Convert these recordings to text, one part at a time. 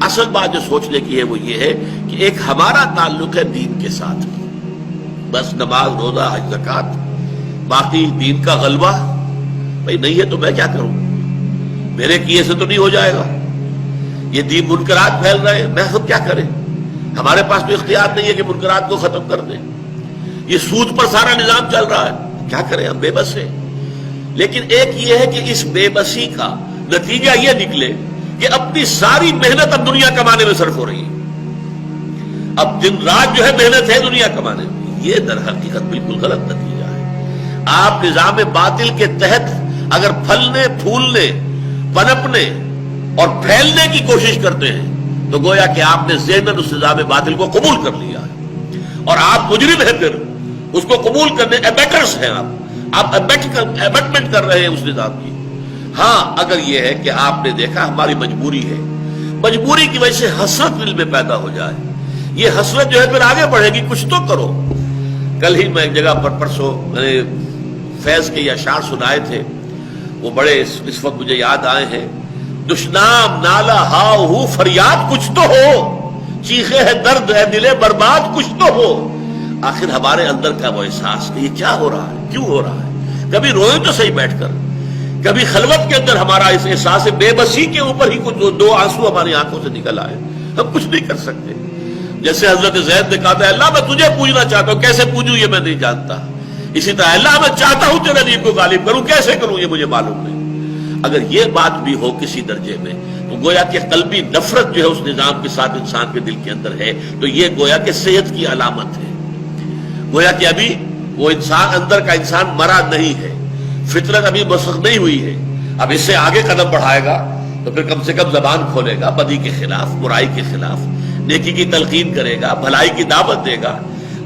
اصل بات جو سوچنے کی ہے وہ یہ ہے کہ ایک ہمارا تعلق ہے دین کے ساتھ، بس نماز روزہ حج زکات، باقی دین کا غلبہ بھائی نہیں ہے تو میں کیا کروں، میرے کیے سے تو نہیں ہو جائے گا، یہ دین منکرات پھیل رہے ہیں، میں ہم کیا کریں، ہمارے پاس تو اختیار نہیں ہے کہ منکرات کو ختم کر دیں، یہ سود پر سارا نظام چل رہا ہے، کیا کریں، ہم بے بس ہیں۔ لیکن ایک یہ ہے کہ اس بے بسی کا نتیجہ یہ نکلے کہ اپنی ساری محنت اب دنیا کمانے میں صرف ہو رہی ہے، اب دن رات جو ہے محنت ہے دنیا کمانے میں، یہ در حقیقت بالکل غلط نتیجہ ہے۔ آپ نظام باطل کے تحت اگر پھلنے پھولنے پنپنے اور پھیلنے کی کوشش کرتے ہیں تو گویا کہ آپ نے ذہناً اس نظام باطل کو قبول کر لیا ہے، اور آپ مجرم ہیں، پھر اس کو قبول کرنے ایبیٹرز ہیں، آپ ایبٹمنٹ کر رہے ہیں اس نظام کی۔ ہاں اگر یہ ہے کہ آپ نے دیکھا ہماری مجبوری ہے، مجبوری کی وجہ سے حسرت دل میں پیدا ہو جائے، یہ حسرت جو ہے پھر آگے بڑھے گی، کچھ تو کرو۔ کل ہی میں ایک جگہ پر پرسوں میں نے فیض کے یہ اشعار سنائے تھے، وہ بڑے اس وقت مجھے یاد آئے ہیں۔ دشنام نالا ہاؤ ہو فریاد کچھ تو ہو، چیخے ہے درد ہے دلے برباد کچھ تو ہو۔ آخر ہمارے اندر کا وہ احساس کہ یہ کیا ہو رہا ہے، کیوں ہو رہا ہے، کبھی روئے تو صحیح بیٹھ کر، کبھی خلوت کے اندر ہمارا اس احساس بے بسی کے اوپر ہی کچھ دو آنسو ہماری آنکھوں سے نکل آئے، ہم کچھ نہیں کر سکتے۔ جیسے حضرت زید نے کہا تھا اللہ میں تجھے پوجنا چاہتا ہوں، کیسے پوجوں یہ میں نہیں جانتا، اسی طرح اللہ میں چاہتا ہوں تیرے دین کو غالب کروں، کیسے کروں یہ مجھے معلوم نہیں۔ اگر یہ بات بھی ہو کسی درجے میں تو گویا کہ قلبی نفرت جو ہے اس نظام کے ساتھ انسان کے دل کے اندر ہے، تو یہ گویا کہ صحت کی علامت ہے، گویا کہ ابھی وہ انسان اندر کا انسان مرا نہیں ہے، فطرت ابھی مسخ نہیں ہوئی ہے۔ اب اس سے آگے قدم بڑھائے گا تو پھر کم سے کم زبان کھولے گا، بدی کے خلاف، برائی کے خلاف، نیکی کی تلقین کرے گا، بھلائی کی دعوت دے گا،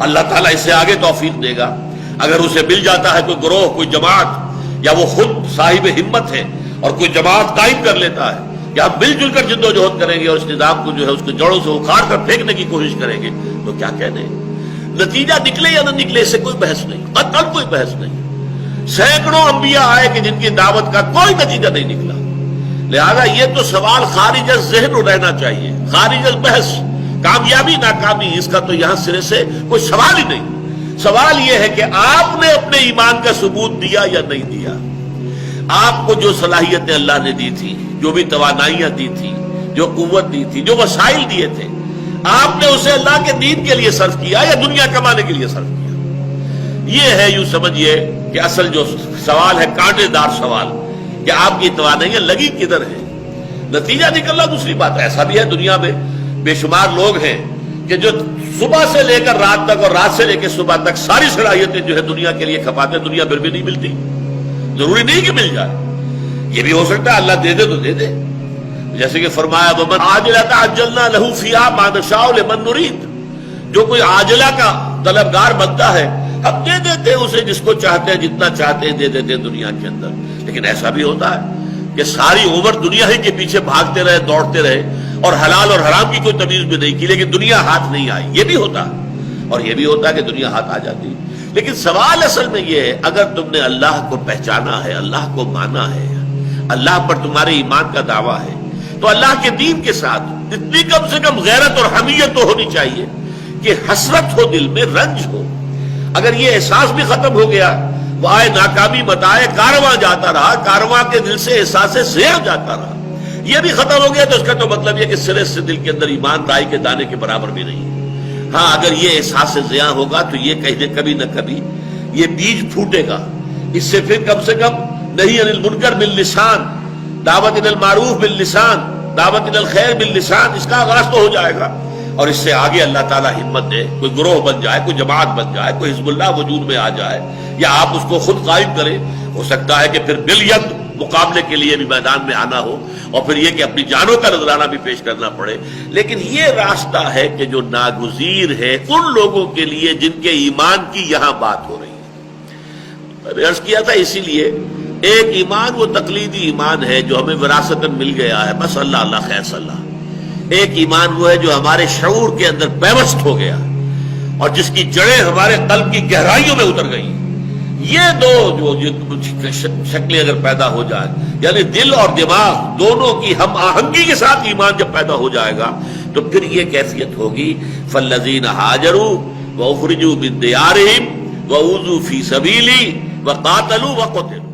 اللہ تعالیٰ اس سے آگے توفیق دے گا۔ اگر اسے مل جاتا ہے کوئی گروہ، کوئی جماعت، یا وہ خود صاحب ہمت ہے اور کوئی جماعت قائم کر لیتا ہے، یا مل جل کر جد و جہد کریں گے اور اس نظام کو جو ہے اس کے جڑوں سے اکھاڑ کر پھینکنے کی کوشش کریں گے، تو کیا کہنے، نتیجہ نکلے یا نہ نکلے اس سے کوئی بحث نہیں، قطعاً کوئی بحث نہیں۔ سینکڑوں انبیاء آئے کہ جن کی دعوت کا کوئی نتیجہ نہیں نکلا، لہذا یہ تو سوال خارج از ذہن رہنا چاہیے، خارج از بحث، کامیابی ناکامی اس کا تو یہاں سرے سے کوئی سوال ہی نہیں۔ سوال یہ ہے کہ آپ نے اپنے ایمان کا ثبوت دیا یا نہیں دیا، آپ کو جو صلاحیتیں اللہ نے دی تھی، جو بھی توانائیاں دی تھی، جو قوت دی تھی، جو وسائل دیے تھے، آپ نے اسے اللہ کے دین کے لیے صرف کیا یا دنیا کمانے کے لیے صرف کیا؟ یہ ہے یوں سمجھیے کہ اصل جو سوال ہے، کانٹے دار سوال، کہ آپ کی توانائیاں لگی کدھر ہے، نتیجہ نکلنا دوسری بات۔ ایسا بھی ہے دنیا میں بے شمار لوگ ہیں کہ جو صبح سے لے کر رات تک اور رات سے لے کے صبح تک ساری صلاحیتیں جو ہے دنیا کے لیے کھپاتے، دنیا پھر بھی نہیں ملتی، ضروری نہیں کہ مل جائے، یہ بھی ہو سکتا ہے اللہ دے دے تو دے دے، جیسے کہ فرمایا وَمَنْ عَاجِلَةَ عَجَّلْنَا لَهُ فِيهَا مَا نَشَاءُ لِمَن نُرِيدُ، جو کوئی عاجلہ کا طلبگار بنتا ہے ہم دے دیتے ہیں اسے جس کو چاہتے ہیں، جتنا چاہتے ہیں دے دیتے ہیں دنیا کے اندر۔ لیکن ایسا بھی ہوتا ہے کہ ساری عمر دنیا ہی کے پیچھے بھاگتے رہے، دوڑتے رہے، اور حلال اور حرام کی کوئی تمیز بھی نہیں کی، لیکن دنیا ہاتھ نہیں آئی، یہ بھی ہوتا ہے، اور یہ بھی ہوتا ہے کہ دنیا ہاتھ آ جاتی۔ لیکن سوال اصل میں یہ ہے، اگر تم نے اللہ کو پہچانا ہے، اللہ کو مانا ہے، اللہ پر تمہارے ایمان کا دعویٰ ہے، تو اللہ کے دین کے ساتھ اتنی کم سے کم غیرت اور حمیت تو ہونی چاہیے کہ حسرت ہو، دل میں رنج ہو۔ اگر یہ احساس بھی ختم ہو گیا، وہ آئے ناکامی بتائے کارواں جاتا رہا، کارواں کے دل سے احساس زیاں جاتا رہا، یہ بھی ختم ہو گیا، تو اس کا تو مطلب یہ کہ سرے سے دل کے اندر ایمان رائی کے دانے کے برابر بھی نہیں ہے۔ ہاں اگر یہ احساس زیاں ہوگا تو یہ کہیں کبھی نہ کبھی یہ بیج پھوٹے گا، اس سے پھر کم سے کم نہی عن المنکر باللسان، دعوت الی المعروف باللسان، دعوت الی الخیر باللسان، اس کا آغاز تو ہو جائے گا، اور اس سے آگے اللہ تعالیٰ ہمت دے، کوئی گروہ بن جائے، کوئی جماعت بن جائے، کوئی حزب اللہ وجود میں آ جائے، یا آپ اس کو خود قائم کریں، ہو سکتا ہے کہ پھر بالید مقابلے کے لیے بھی میدان میں آنا ہو، اور پھر یہ کہ اپنی جانوں کا نذرانہ بھی پیش کرنا پڑے۔ لیکن یہ راستہ ہے کہ جو ناگزیر ہے ان لوگوں کے لیے جن کے ایمان کی یہاں بات ہو رہی ہے۔ میں نے عرض کیا تھا، اسی لیے ایک ایمان وہ تقلیدی ایمان ہے جو ہمیں وراثتاً مل گیا ہے، بس اللہ اللہ خیر صلی اللہ۔ ایک ایمان وہ ہے جو ہمارے شعور کے اندر پیوست ہو گیا اور جس کی جڑیں ہمارے قلب کی گہرائیوں میں اتر گئی۔ یہ دو جو شکلیں اگر پیدا ہو جائیں، یعنی دل اور دماغ دونوں کی ہم آہنگی کے ساتھ ایمان جب پیدا ہو جائے گا تو پھر یہ کیفیت ہوگی فالذین ہاجروا واخرجوا من دیارہم واوذوا فی سبیلی وقاتلوا وقتلوا.